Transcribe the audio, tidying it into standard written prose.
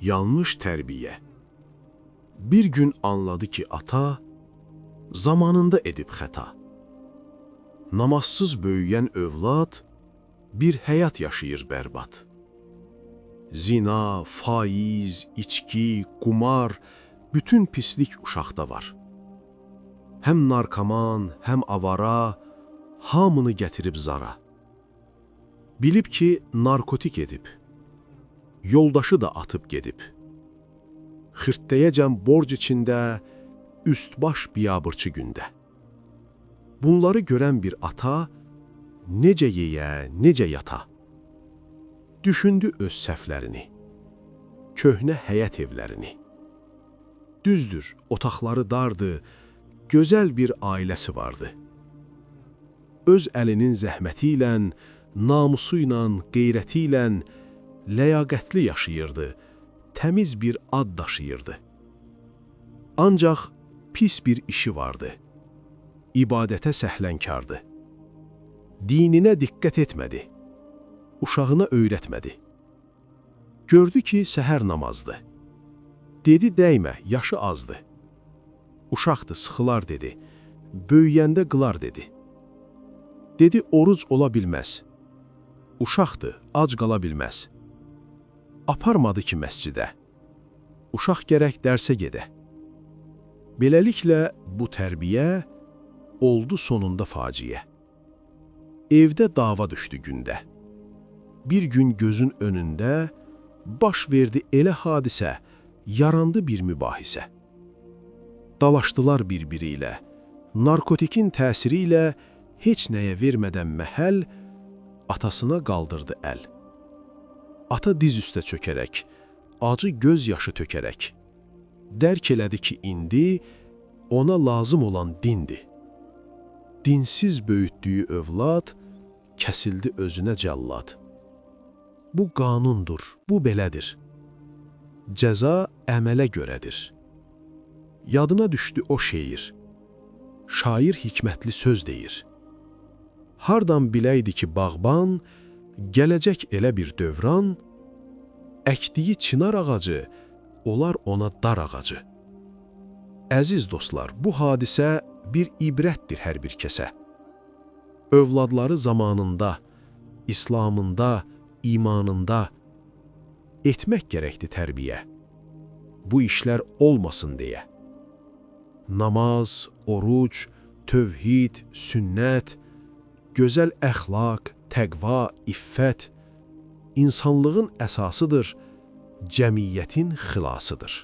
yanlış tərbiyə. Bir gün anladı ki, ata zamanında edib xəta. Namazsız böyüyən övlad bir həyat yaşayır bərbad. Zina, faiz, içki, qumar, bütün pislik uşaqda var. Həm narkoman, həm avara, hamını gətirib zara. Bilib ki, narkotik edib, yoldaşı da atıb gedib. Xırtdəyəcəm borc içində, üst-baş biabırçı gündə. Bunları görən bir ata, necə yeyə, necə yata. Düşündü öz səhvlərini, köhnə həyət evlərini. Düzdür, otaqları dardı, gözəl bir ailəsi vardı. Öz əlinin zəhməti ilə, namusu ilə, qeyrəti ilə ləyaqətli yaşayırdı, təmiz bir ad daşıyırdı. Ancaq pis bir işi vardı, ibadətə səhlənkardı. Dininə diqqət etmədi, uşağına öyrətmədi. Gördü ki, səhər namazdı. Dedi, dəymə, yaşı azdı. Uşaqdı, sıxılar dedi, böyüyəndə qılar dedi. Dedi, oruc ola bilməz. Uşaqdı, ac qala bilməz. Aparmadı ki, məscidə. Uşaq gərək dərsə gedə. Beləliklə, bu tərbiyə oldu sonunda faciə. Evdə dava düşdü gündə. Bir gün gözün önündə baş verdi elə hadisə, yarandı bir mübahisə. Dalaşdılar bir-biri ilə, narkotikin təsiri ilə heç nəyə vermədən məhəl atasına qaldırdı əl. Ata diz üstə çökərək, acı göz yaşı tökərək, dərk elədi ki, indi ona lazım olan dindir. Dinsiz böyütdüyü övlad kəsildi özünə cəllad. Bu qanundur, bu belədir. Cəza əmələ görədir. Yadına düşdü o şeir. Şair hikmətli söz deyir. Hardan biləydi ki, bağban, gələcək elə bir dövran, əkdiyi çınar ağacı, olar ona dar ağacı. Əziz dostlar, bu hadisə bir ibrətdir hər bir kəsə. Övladları zamanında, İslamında, imanında etmək gərəkdir tərbiyə. Bu işlər olmasın deyə. Namaz, oruc, tövhid, sünnət, gözəl əxlaq, təqva, iffət insanlığın əsasıdır, cəmiyyətin xilasıdır.